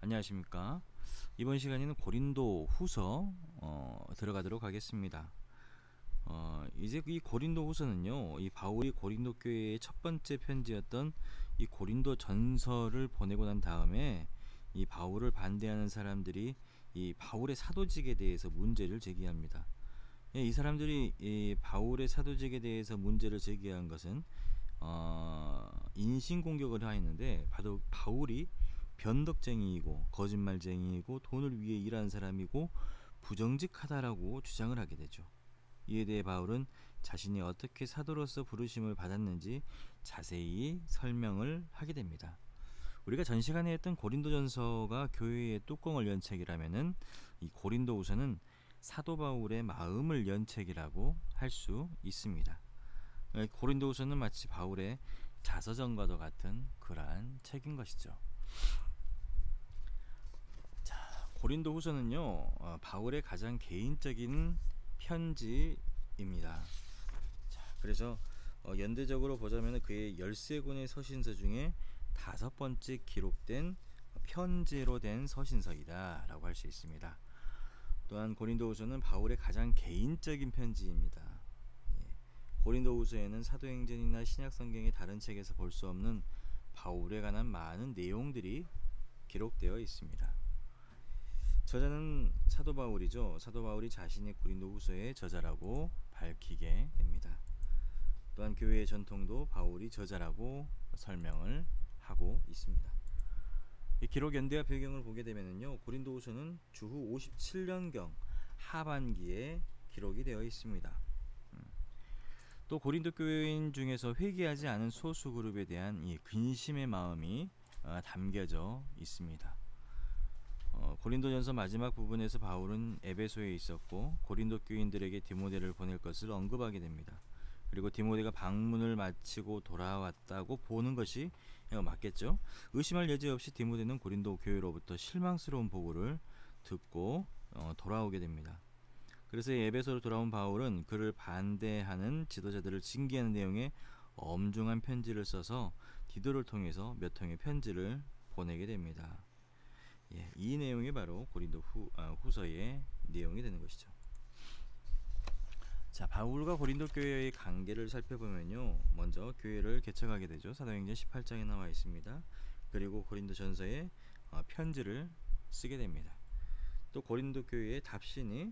안녕하십니까. 이번 시간에는 고린도 후서 들어가도록 하겠습니다. 이제 이 고린도 후서는요, 이 바울이 고린도 교회의 첫 번째 편지였던 이 고린도 전서를 보내고 난 다음에 이 바울을 반대하는 사람들이 이 바울의 사도직에 대해서 문제를 제기합니다. 이 사람들이 이 바울의 사도직에 대해서 문제를 제기한 것은 인신공격을 하였는데, 바울이 변덕쟁이이고 거짓말쟁이이고 돈을 위해 일하는 사람이고 부정직하다라고 주장을 하게 되죠. 이에 대해 바울은 자신이 어떻게 사도로서 부르심을 받았는지 자세히 설명을 하게 됩니다. 우리가 전 시간에 했던 고린도전서가 교회의 뚜껑을 연 책이라면은, 이 고린도후서는 사도 바울의 마음을 연 책이라고 할 수 있습니다. 고린도후서는 마치 바울의 자서전과도 같은 그러한 책인 것이죠. 고린도후서는요, 바울의 가장 개인적인 편지입니다. 그래서 연대적으로 보자면 그의 13권의 서신서 중에 5번째 기록된 편지로 된 서신서이다 라고 할 수 있습니다. 또한 고린도후서는 바울의 가장 개인적인 편지입니다. 고린도후서에는 사도행전이나 신약성경의 다른 책에서 볼 수 없는 바울에 관한 많은 내용들이 기록되어 있습니다. 저자는 사도 바울이죠. 사도 바울이 자신의 고린도후서의 저자라고 밝히게 됩니다. 또한 교회의 전통도 바울이 저자라고 설명을 하고 있습니다. 이 기록 연대와 배경을 보게 되면요, 고린도후서는 주후 57년경 하반기에 기록이 되어 있습니다. 또 고린도 교회인 중에서 회개하지 않은 소수 그룹에 대한 이 근심의 마음이 담겨져 있습니다. 고린도전서 마지막 부분에서 바울은 에베소에 있었고 고린도 교인들에게 디모데를 보낼 것을 언급하게 됩니다. 그리고 디모데가 방문을 마치고 돌아왔다고 보는 것이 맞겠죠. 의심할 여지 없이 디모데는 고린도 교회로부터 실망스러운 보고를 듣고 돌아오게 됩니다. 그래서 에베소로 돌아온 바울은 그를 반대하는 지도자들을 징계하는 내용의 엄중한 편지를 써서 디도를 통해서 몇 통의 편지를 보내게 됩니다. 이 내용이 바로 고린도 후서의 내용이 되는 것이죠. 자, 바울과 고린도 교회의 관계를 살펴보면요, 먼저 교회를 개척하게 되죠. 사도행전 18장에 나와 있습니다. 그리고 고린도 전서에 편지를 쓰게 됩니다. 또 고린도 교회의 답신이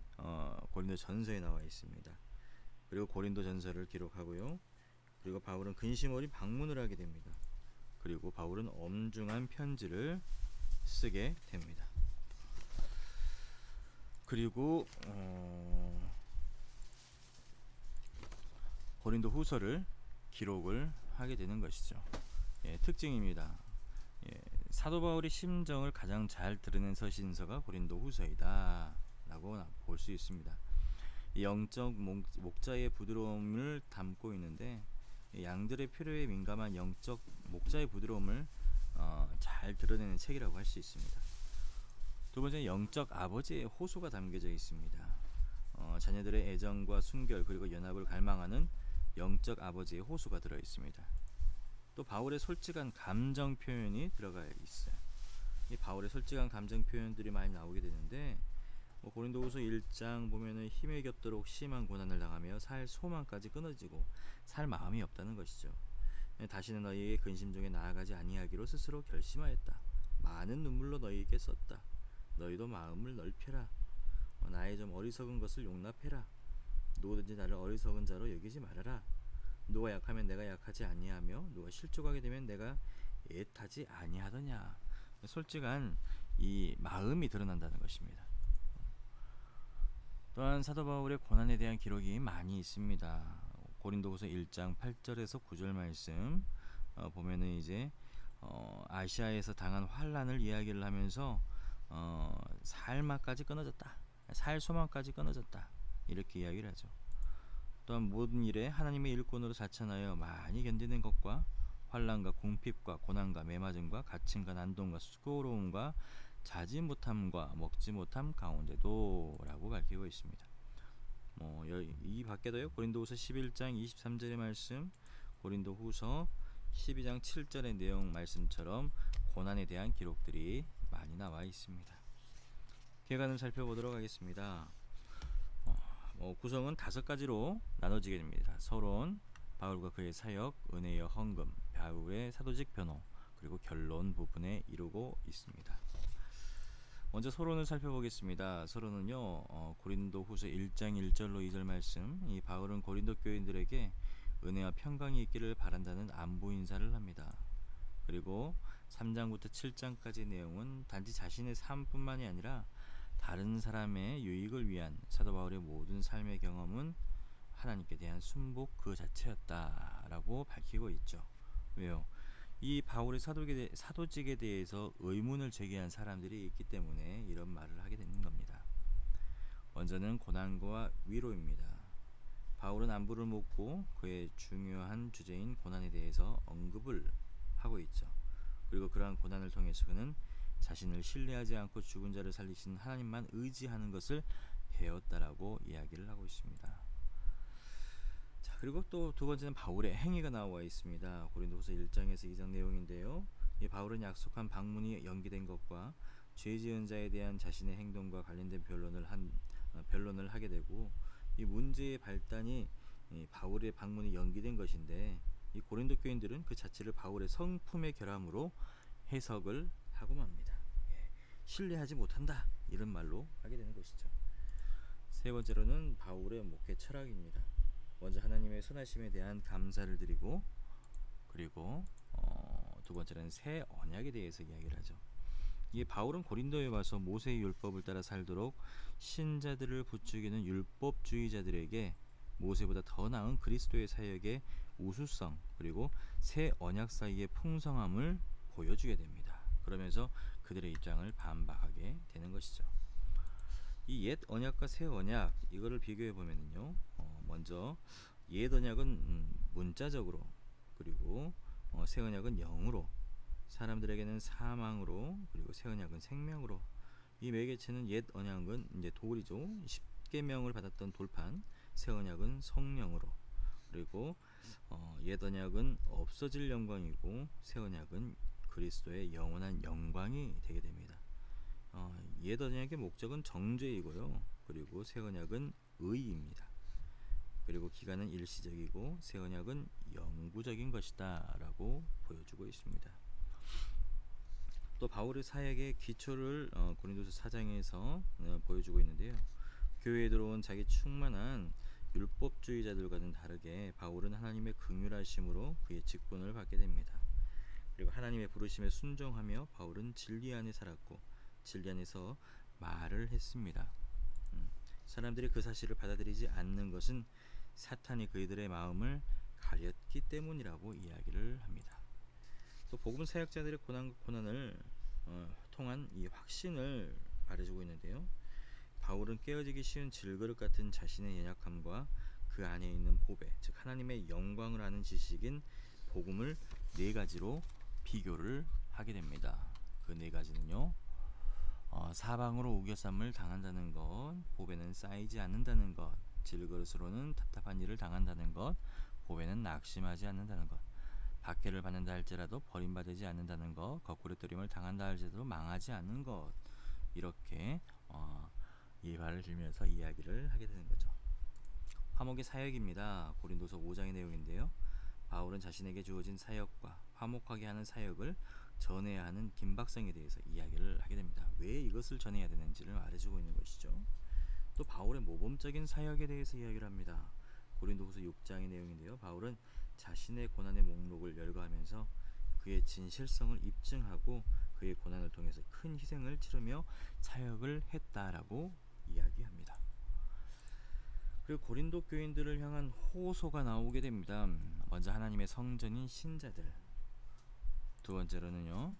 고린도 전서에 나와 있습니다. 그리고 고린도 전서를 기록하고요. 그리고 바울은 근심 어린 방문을 하게 됩니다. 그리고 바울은 엄중한 편지를 쓰게 됩니다. 그리고 고린도 후서를 기록을 하게 되는 것이죠. 특징입니다. 사도 바울의 심정을 가장 잘 드러낸 서신서가 고린도 후서이다 라고 볼 수 있습니다. 영적 목자의 부드러움을 담고 있는데, 양들의 필요에 민감한 영적 목자의 부드러움을 잘 드러내는 책이라고 할 수 있습니다. 두 번째, 영적 아버지의 호소가 담겨져 있습니다. 자녀들의 애정과 순결 그리고 연합을 갈망하는 영적 아버지의 호소가 들어 있습니다. 또 바울의 솔직한 감정 표현이 들어가 있어요. 이 바울의 솔직한 감정 표현들이 많이 나오게 되는데, 고린도후서 1장 보면은 힘에 겹도록 심한 고난을 당하며 살 소망까지 끊어지고 살 마음이 없다는 것이죠. 다시는 너희에게 근심 중에 나아가지 아니하기로 스스로 결심하였다. 많은 눈물로 너희에게 썼다. 너희도 마음을 넓혀라. 나의 좀 어리석은 것을 용납해라. 누구든지 나를 어리석은 자로 여기지 말아라. 누가 약하면 내가 약하지 아니하며 누가 실족하게 되면 내가 애타지 아니하더냐. 솔직한 이 마음이 드러난다는 것입니다. 또한 사도 바울의 고난에 대한 기록이 많이 있습니다. 고린도후서 1장 8절에서 9절 말씀 보면은 이제 아시아에서 당한 환난을 이야기를 하면서 살맛까지 끊어졌다, 살 소망까지 끊어졌다, 이렇게 이야기를 하죠. 또한 모든 일에 하나님의 일꾼으로 자천하여 많이 견디는 것과 환난과 궁핍과 고난과 매맞음과 갇힘과 난동과 수고로움과 자지 못함과 먹지 못함 가운데도 라고 밝히고 있습니다. 이 밖에도요, 고린도후서 11장 23절의 말씀, 고린도후서 12장 7절의 내용 말씀처럼 고난에 대한 기록들이 많이 나와 있습니다. 계간을 살펴보도록 하겠습니다. 구성은 5가지로 나눠지게 됩니다. 서론, 바울과 그의 사역, 은혜의 헌금, 바울의 사도직 변호, 그리고 결론 부분에 이루고 있습니다. 먼저 서론을 살펴보겠습니다. 서론은요, 고린도후서 1장 1절로 2절 말씀, 이 바울은 고린도 교인들에게 은혜와 평강이 있기를 바란다는 안부 인사를 합니다. 그리고 3장부터 7장까지 내용은 단지 자신의 삶뿐만이 아니라 다른 사람의 유익을 위한 사도 바울의 모든 삶의 경험은 하나님께 대한 순복 그 자체였다라고 밝히고 있죠. 왜요? 이 바울의 사도직에 대해서 의문을 제기한 사람들이 있기 때문에 이런 말을 하게 되는 겁니다. 먼저는 고난과 위로입니다. 바울은 안부를 묻고 그의 중요한 주제인 고난에 대해서 언급을 하고 있죠. 그리고 그러한 고난을 통해서 그는 자신을 신뢰하지 않고 죽은 자를 살리신 하나님만 의지하는 것을 배웠다라고 이야기를 하고 있습니다. 자, 그리고 또 두 번째는 바울의 행위가 나와 있습니다. 고린도후서 1장에서 2장 내용인데요. 이 바울은 약속한 방문이 연기된 것과 죄 지은 자에 대한 자신의 행동과 관련된 변론을 하게 되고, 이 문제의 발단이 이 바울의 방문이 연기된 것인데, 이 고린도 교인들은 그 자체를 바울의 성품의 결함으로 해석을 하고 맙니다. 신뢰하지 못한다, 이런 말로 하게 되는 것이죠. 세 번째로는 바울의 목회 철학입니다. 먼저 하나님의 선하심에 대한 감사를 드리고, 그리고 두 번째는 새 언약에 대해서 이야기를 하죠. 이 바울은 고린도에 와서 모세의 율법을 따라 살도록 신자들을 부추기는 율법주의자들에게 모세보다 더 나은 그리스도의 사역의 우수성, 그리고 새 언약 사이의 풍성함을 보여주게 됩니다. 그러면서 그들의 입장을 반박하게 되는 것이죠. 이 옛 언약과 새 언약, 이거를 비교해 보면은요, 먼저 옛 언약은 문자적으로, 그리고 새 언약은 영으로, 사람들에게는 사망으로, 그리고 새 언약은 생명으로. 이 매개체는 옛 언약은 이제 돌이죠. 십계명을 받았던 돌판, 새 언약은 성령으로. 그리고 옛 언약은 없어질 영광이고, 새 언약은 그리스도의 영원한 영광이 되게 됩니다. 옛 언약의 목적은 정죄이고요. 그리고 새 언약은 의입니다. 그리고 기간은 일시적이고 새 언약은 영구적인 것이다 라고 보여주고 있습니다. 또 바울의 사역의 기초를 고린도서 4장에서 보여주고 있는데요. 교회에 들어온 자기 충만한 율법주의자들과는 다르게 바울은 하나님의 긍휼하심으로 그의 직분을 받게 됩니다. 그리고 하나님의 부르심에 순종하며 바울은 진리 안에 살았고 진리 안에서 말을 했습니다. 사람들이 그 사실을 받아들이지 않는 것은 사탄이 그들의 마음을 가렸기 때문이라고 이야기를 합니다. 또 복음 사역자들의 고난을 통한 이 확신을 말해주고 있는데요. 바울은 깨어지기 쉬운 질그릇 같은 자신의 연약함과 그 안에 있는 보배, 즉 하나님의 영광을 아는 지식인 복음을 4가지로 비교를 하게 됩니다. 그 4가지는요, 사방으로 우겨쌈을 당한다는 것, 보배는 쌓이지 않는다는 것, 질그릇으로는 답답한 일을 당한다는 것, 보배는 낙심하지 않는다는 것, 박해를 받는다 할지라도 버림받지 않는다는 것, 거꾸로뜨림을 당한다 할지라도 망하지 않는 것, 이렇게 이 말을 들면서 이야기를 하게 되는 거죠. 화목의 사역입니다. 고린도서 5장의 내용인데요. 바울은 자신에게 주어진 사역과 화목하게 하는 사역을 전해야 하는 긴박성에 대해서 이야기를 하게 됩니다. 왜 이것을 전해야 되는지를 말해주고 있는 것이죠. 또 바울의 모범적인 사역에 대해서 이야기를 합니다. 고린도후서 6장의 내용인데요. 바울은 자신의 고난의 목록을 열거하면서 그의 진실성을 입증하고 그의 고난을 통해서 큰 희생을 치르며 사역을 했다라고 이야기합니다. 그리고 고린도 교인들을 향한 호소가 나오게 됩니다. 먼저 하나님의 성전인 신자들, 두 번째로는요,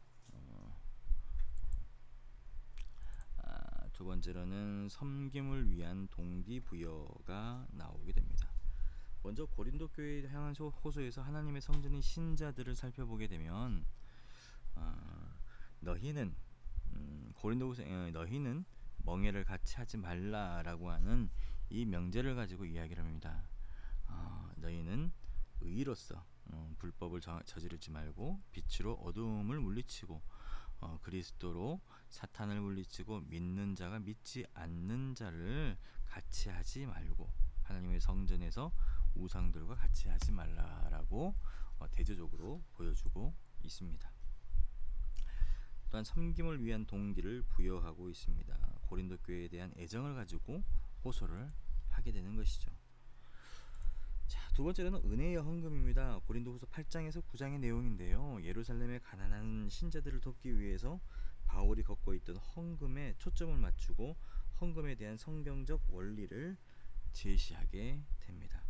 두 번째로는 섬김을 위한 동기부여가 나오게 됩니다. 먼저 고린도 교회에 향한 호소에서 하나님의 성전인 신자들을 살펴보게 되면 너희는 너희는 멍에를 같이 하지 말라라고 하는 이 명제를 가지고 이야기를 합니다. 너희는 의로서 불법을 저지르지 말고 빛으로 어두움을 물리치고 그리스도로 사탄을 물리치고 믿는 자가 믿지 않는 자를 같이 하지 말고 하나님의 성전에서 우상들과 같이 하지 말라라고 대조적으로 보여주고 있습니다. 또한 섬김을 위한 동기를 부여하고 있습니다. 고린도 교회에 대한 애정을 가지고 호소를 하게 되는 것이죠. 자, 두 번째로는 은혜의 헌금입니다. 고린도후서 8장에서 9장의 내용인데요. 예루살렘의 가난한 신자들을 돕기 위해서 바울이 걷고 있던 헌금에 초점을 맞추고 헌금에 대한 성경적 원리를 제시하게 됩니다.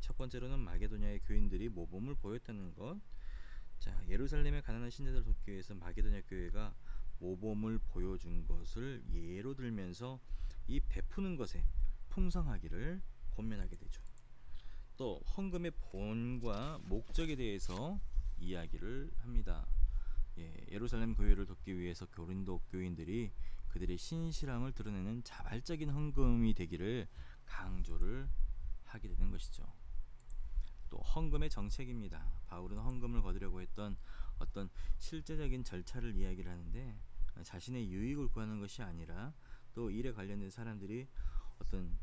첫 번째로는 마게도냐의 교인들이 모범을 보였다는 것. 자, 예루살렘의 가난한 신자들을 돕기 위해서 마게도냐 교회가 모범을 보여준 것을 예로 들면서 이 베푸는 것에 풍성하기를 권면하게 되죠. 또 헌금의 본과 목적에 대해서 이야기를 합니다. 예루살렘 교회를 돕기 위해서 고린도 교인들이 그들의 신실함을 드러내는 자발적인 헌금이 되기를 강조를 하게 되는 것이죠. 또 헌금의 정책입니다. 바울은 헌금을 거두려고 했던 어떤 실제적인 절차를 이야기를 하는데 자신의 유익을 구하는 것이 아니라 또 일에 관련된 사람들이 어떤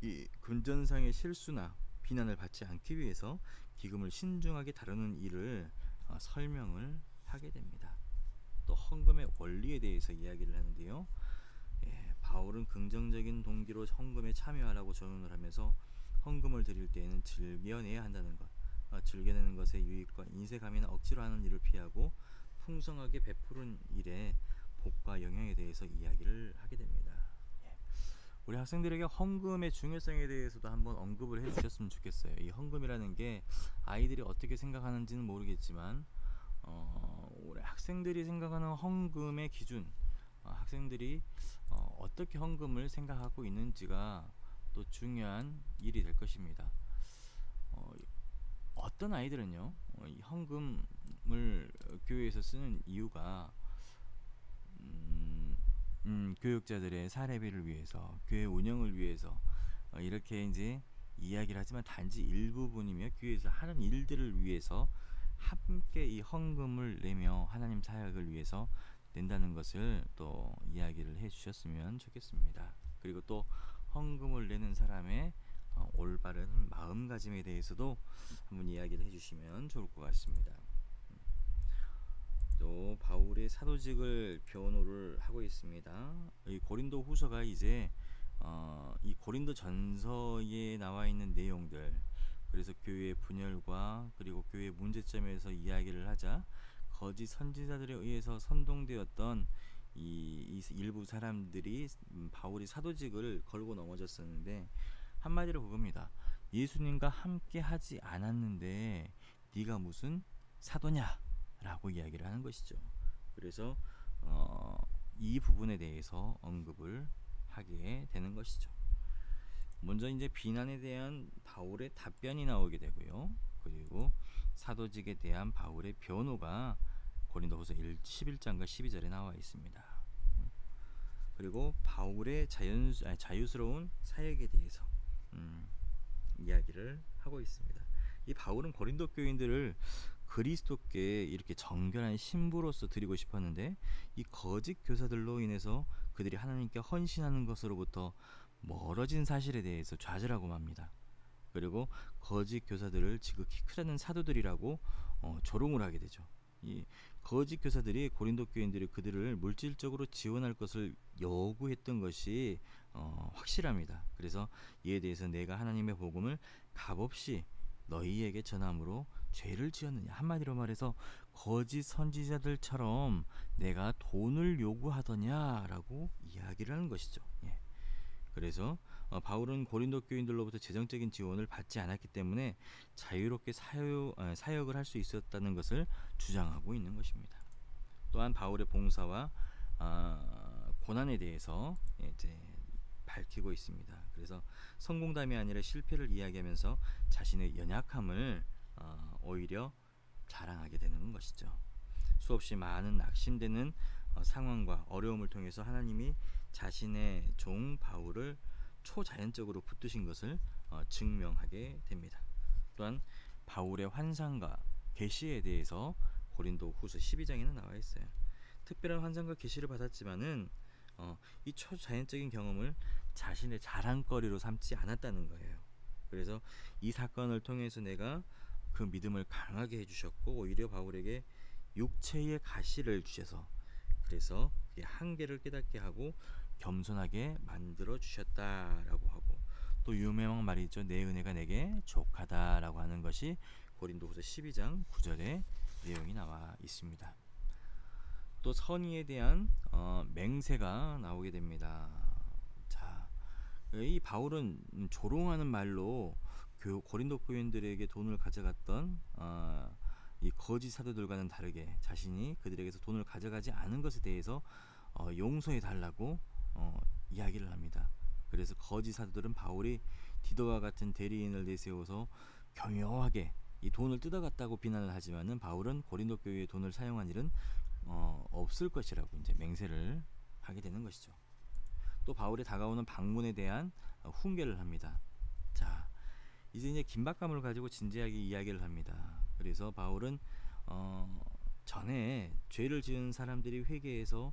이 금전상의 실수나 비난을 받지 않기 위해서 기금을 신중하게 다루는 일을 설명을 하게 됩니다. 또 헌금의 원리에 대해서 이야기를 하는데요. 바울은 긍정적인 동기로 헌금에 참여하라고 조언을 하면서 헌금을 드릴 때에는 즐겨내야 한다는 것, 즐겨내는 것의 유익과 인색함이나 억지로 하는 일을 피하고 풍성하게 베푸는 일에 복과 영향에 대해서 이야기를 하게 됩니다. 우리 학생들에게 헌금의 중요성에 대해서도 한번 언급을 해주셨으면 좋겠어요. 이 헌금이라는 게 아이들이 어떻게 생각하는지는 모르겠지만 우리 학생들이 생각하는 헌금의 기준, 학생들이 어떻게 헌금을 생각하고 있는지가 또 중요한 일이 될 것입니다. 어떤 아이들은요, 이 헌금을 교회에서 쓰는 이유가 교육자들의 사례비를 위해서, 교회 운영을 위해서 이렇게 이제 이야기를 하지만 단지 일부분이며 교회에서 하는 일들을 위해서 함께 이 헌금을 내며 하나님 사역을 위해서 낸다는 것을 또 이야기를 해주셨으면 좋겠습니다. 그리고 또 헌금을 내는 사람의 올바른 마음가짐에 대해서도 한번 이야기를 해주시면 좋을 것 같습니다. 또 바울의 사도직을 변호를 하고 있습니다. 이 고린도 후서가 이제 이 고린도 전서에 나와 있는 내용들, 그래서 교회의 분열과 그리고 교회의 문제점에서 이야기를 하자 거짓 선지자들에 의해서 선동되었던 이 일부 사람들이 바울이 사도직을 걸고 넘어졌었는데 한마디로 그겁니다. 예수님과 함께 하지 않았는데 네가 무슨 사도냐? 라고 이야기를 하는 것이죠. 그래서 이 부분에 대해서 언급을 하게 되는 것이죠. 먼저 이제 비난에 대한 바울의 답변이 나오게 되고요. 그리고 사도직에 대한 바울의 변호가 고린도후서 11장과 12절에 나와 있습니다. 그리고 바울의 자유스러운 사역에 대해서 이야기를 하고 있습니다. 이 바울은 고린도 교인들을 그리스도께 이렇게 정결한 신부로서 드리고 싶었는데 이 거짓 교사들로 인해서 그들이 하나님께 헌신하는 것으로부터 멀어진 사실에 대해서 좌절하고 맙니다. 그리고 거짓 교사들을 지극히 크다는 사도들이라고 조롱을 하게 되죠. 이 거짓 교사들이 고린도 교인들이 그들을 물질적으로 지원할 것을 요구했던 것이 확실합니다. 그래서 이에 대해서 내가 하나님의 복음을 값없이 너희에게 전함으로 죄를 지었느냐, 한마디로 말해서 거짓 선지자들처럼 내가 돈을 요구하더냐라고 이야기를 하는 것이죠. 그래서 바울은 고린도 교인들로부터 재정적인 지원을 받지 않았기 때문에 자유롭게 사역을 할 수 있었다는 것을 주장하고 있는 것입니다. 또한 바울의 봉사와 고난에 대해서 이제 밝히고 있습니다. 그래서 성공담이 아니라 실패를 이야기하면서 자신의 연약함을 오히려 자랑하게 되는 것이죠. 수없이 많은 낙심되는 상황과 어려움을 통해서 하나님이 자신의 종 바울을 초자연적으로 붙드신 것을 증명하게 됩니다. 또한 바울의 환상과 계시에 대해서 고린도 후서 12장에는 나와 있어요. 특별한 환상과 계시를 받았지만은 이 초자연적인 경험을 자신의 자랑거리로 삼지 않았다는 거예요. 그래서 이 사건을 통해서 내가 그 믿음을 강하게 해주셨고, 오히려 바울에게 육체의 가시를 주셔서, 그래서 그의 한계를 깨닫게 하고 겸손하게 만들어 주셨다라고 하고, 또 유명한 말이죠. 내 은혜가 내게 족하다라고 하는 것이 고린도후서 12장 9절에 내용이 나와 있습니다. 또 선의에 대한 맹세가 나오게 됩니다. 자, 이 바울은 조롱하는 말로 고린도 교인들에게 돈을 가져갔던 이 거짓 사도들과는 다르게 자신이 그들에게서 돈을 가져가지 않은 것에 대해서 용서해 달라고 이야기를 합니다. 그래서 거짓 사도들은 바울이 디도와 같은 대리인을 내세워서 교묘하게 이 돈을 뜯어갔다고 비난을 하지만은, 바울은 고린도 교회의 돈을 사용한 일은 없을 것이라고 이제 맹세를 하게 되는 것이죠. 또 바울이 다가오는 방문에 대한 훈계를 합니다. 자, 이제 긴박감을 가지고 진지하게 이야기를 합니다. 그래서 바울은 전에 죄를 지은 사람들이 회개해서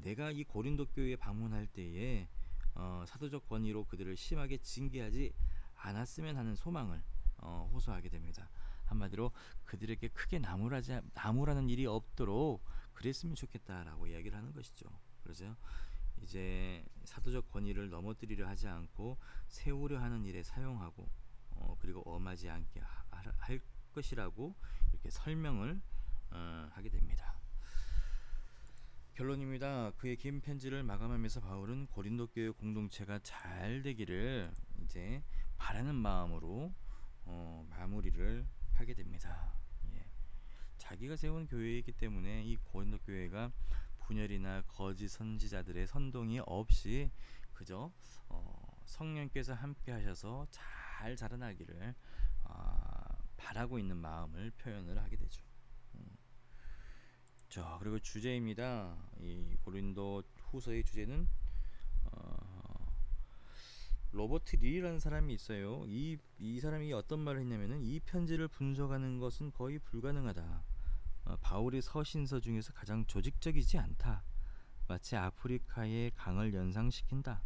내가 이 고린도 교회에 방문할 때에 사도적 권위로 그들을 심하게 징계하지 않았으면 하는 소망을 호소하게 됩니다. 한마디로 그들에게 크게 나무라는 일이 없도록 그랬으면 좋겠다라고 이야기를 하는 것이죠. 그래서 이제 사도적 권위를 넘어뜨리려 하지 않고 세우려 하는 일에 사용하고, 그리고 엄하지 않게 할 것이라고 이렇게 설명을 하게 됩니다. 결론입니다. 그의 긴 편지를 마감하면서 바울은 고린도 교회 공동체가 잘 되기를 이제 바라는 마음으로 마무리를 하게 됩니다. 예. 자기가 세운 교회이기 때문에 이 고린도 교회가 분열이나 거짓 선지자들의 선동이 없이 그저 성령께서 함께 하셔서 잘 자라나기를 바라고 있는 마음을 표현을 하게 되죠. 자, 그리고 주제입니다. 이 고린도 후서의 주제는 로버트 리라는 사람이 있어요. 이 사람이 어떤 말을 했냐면은, 이 편지를 분석하는 것은 거의 불가능하다. 바울의 서신서 중에서 가장 조직적이지 않다. 마치 아프리카의 강을 연상시킨다.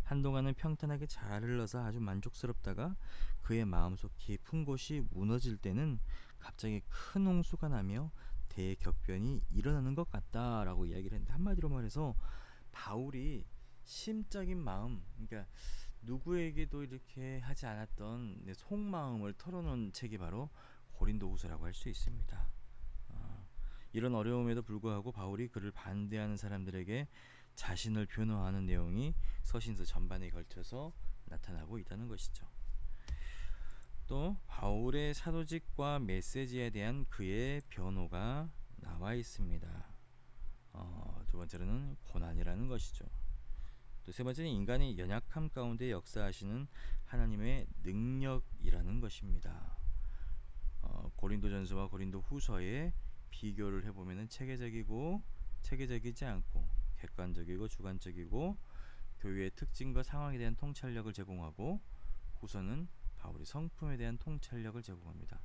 한동안은 평탄하게 잘 흘러서 아주 만족스럽다가 그의 마음속 깊은 곳이 무너질 때는 갑자기 큰 홍수가 나며 대격변이 일어나는 것 같다라고 이야기를 했는데, 한마디로 말해서 바울이 심적인 마음, 그러니까 누구에게도 이렇게 하지 않았던 내 속마음을 털어놓은 책이 바로 고린도후서라고 할 수 있습니다. 이런 어려움에도 불구하고 바울이 그를 반대하는 사람들에게 자신을 변호하는 내용이 서신서 전반에 걸쳐서 나타나고 있다는 것이죠. 또 바울의 사도직과 메시지에 대한 그의 변호가 나와 있습니다. 두 번째로는 고난이라는 것이죠. 또 세 번째는 인간의 연약함 가운데 역사하시는 하나님의 능력이라는 것입니다. 고린도전서와 고린도후서의 비교를 해보면 체계적이고 체계적이지 않고, 객관적이고 주관적이고, 교회의 특징과 상황에 대한 통찰력을 제공하고, 후서는 바울의 성품에 대한 통찰력을 제공합니다.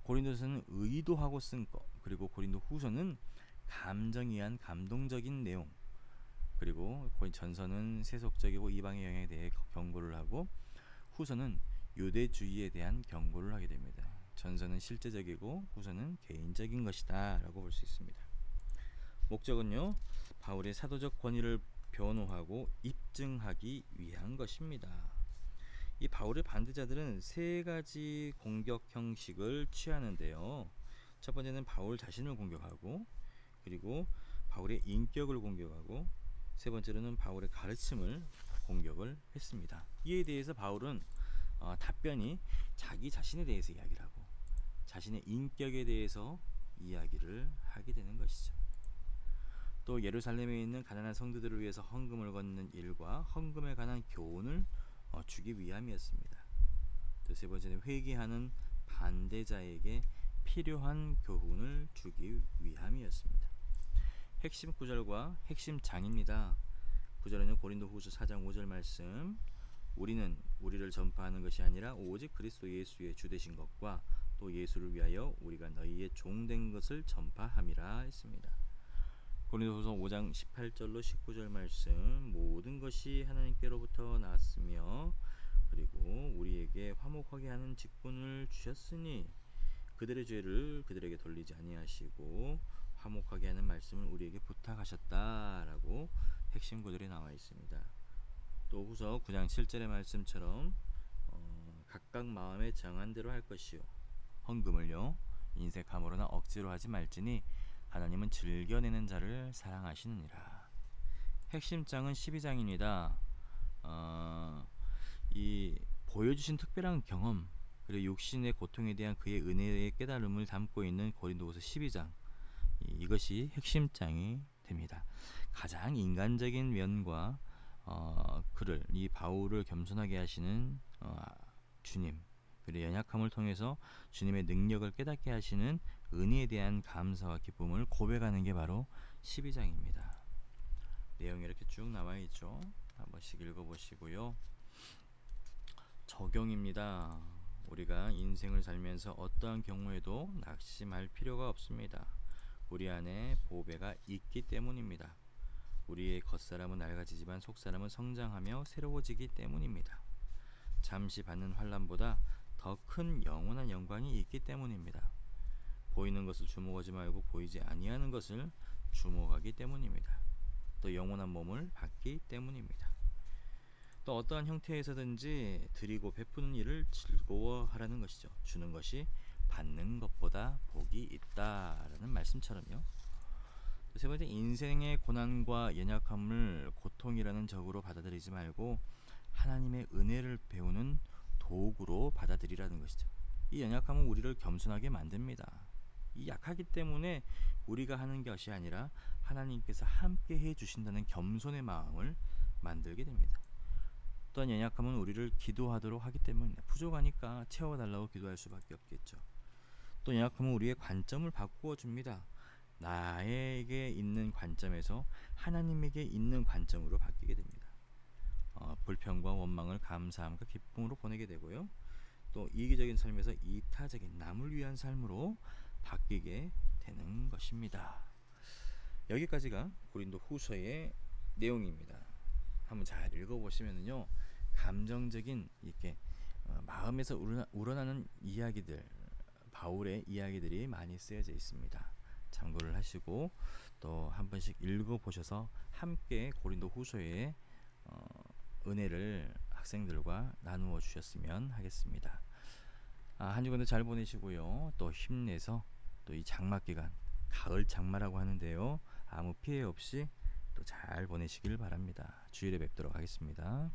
고린도서는 의도하고 쓴 것, 그리고 고린도후서는 감정에 의한 감동적인 내용, 그리고 전서는 세속적이고 이방의 영향에 대해 경고를 하고, 후서는 유대주의에 대한 경고를 하게 됩니다. 전서는 실제적이고 후서는 개인적인 것이다 라고 볼 수 있습니다. 목적은요, 바울의 사도적 권위를 변호하고 입증하기 위한 것입니다. 이 바울의 반대자들은 세 가지 공격 형식을 취하는데요. 첫 번째는 바울 자신을 공격하고, 그리고 바울의 인격을 공격하고, 세 번째로는 바울의 가르침을 공격을 했습니다. 이에 대해서 바울은 답변이 자기 자신에 대해서 이야기를 하고 자신의 인격에 대해서 이야기를 하게 되는 것이죠. 또 예루살렘에 있는 가난한 성도들을 위해서 헌금을 걷는 일과 헌금에 관한 교훈을 주기 위함이었습니다. 또 세 번째는 회개하는 반대자에게 필요한 교훈을 주기 위함이었습니다. 핵심 구절과 핵심 장입니다. 9절에는 고린도후서 4장 5절 말씀, 우리는 우리를 전파하는 것이 아니라 오직 그리스도 예수의 주 되신 것과 또 예수를 위하여 우리가 너희의 종된 것을 전파함이라 했습니다. 고린도후서 5장 18절로 19절 말씀, 모든 것이 하나님께로부터 나왔으며 그리고 우리에게 화목하게 하는 직분을 주셨으니 그들의 죄를 그들에게 돌리지 아니하시고 화목하게 하는 말씀을 우리에게 부탁하셨다라고 핵심 구절이 나와 있습니다. 또 후서 9장 7절의 말씀처럼 각각 마음에 정한 대로 할 것이요 헌금을요 인색함으로나 억지로 하지 말지니 하나님은 즐겨내는 자를 사랑하시느니라. 핵심장은 12장입니다. 이 보여주신 특별한 경험 그리고 육신의 고통에 대한 그의 은혜의 깨달음을 담고 있는 고린도후서 12장, 이것이 핵심장이 됩니다. 가장 인간적인 면과 그를 이 바울을 겸손하게 하시는 주님, 그리고 연약함을 통해서 주님의 능력을 깨닫게 하시는 은혜에 대한 감사와 기쁨을 고백하는 게 바로 12장입니다. 내용이 이렇게 쭉 나와 있죠. 한 번씩 읽어보시고요. 적용입니다. 우리가 인생을 살면서 어떠한 경우에도 낙심할 필요가 없습니다. 우리 안에 보배가 있기 때문입니다. 우리의 겉사람은 낡아지지만 속사람은 성장하며 새로워지기 때문입니다. 잠시 받는 환난보다 더 큰 영원한 영광이 있기 때문입니다. 보이는 것을 주목하지 말고 보이지 아니하는 것을 주목하기 때문입니다. 또 영원한 몸을 받기 때문입니다. 또 어떠한 형태에서든지 드리고 베푸는 일을 즐거워하라는 것이죠. 주는 것이 받는 것보다 복이 있다라는 말씀처럼요. 세 번째, 인생의 고난과 연약함을 고통이라는 적으로 받아들이지 말고 하나님의 은혜를 배우는 도구로 받아들이라는 것이죠. 이 연약함은 우리를 겸손하게 만듭니다. 이 약하기 때문에 우리가 하는 것이 아니라 하나님께서 함께 해주신다는 겸손의 마음을 만들게 됩니다. 또한 연약함은 우리를 기도하도록 하기 때문에 부족하니까 채워달라고 기도할 수밖에 없겠죠. 또 연약함은 우리의 관점을 바꾸어 줍니다. 나에게 있는 관점에서 하나님에게 있는 관점으로 바뀌게 됩니다. 불평과 원망을 감사함과 기쁨으로 보내게 되고요. 또 이기적인 삶에서 이타적인 남을 위한 삶으로 바뀌게 되는 것입니다. 여기까지가 고린도 후서의 내용입니다. 한번 잘 읽어보시면요, 감정적인 이렇게 마음에서 우러나는 이야기들, 바울의 이야기들이 많이 쓰여져 있습니다. 참고를 하시고 또 한 번씩 읽어보셔서 함께 고린도 후서의 은혜를 학생들과 나누어 주셨으면 하겠습니다. 한 주간도 잘 보내시고요. 또 힘내서 또 이 장마기간, 가을 장마라고 하는데요, 아무 피해 없이 또 잘 보내시길 바랍니다. 주일에 뵙도록 하겠습니다.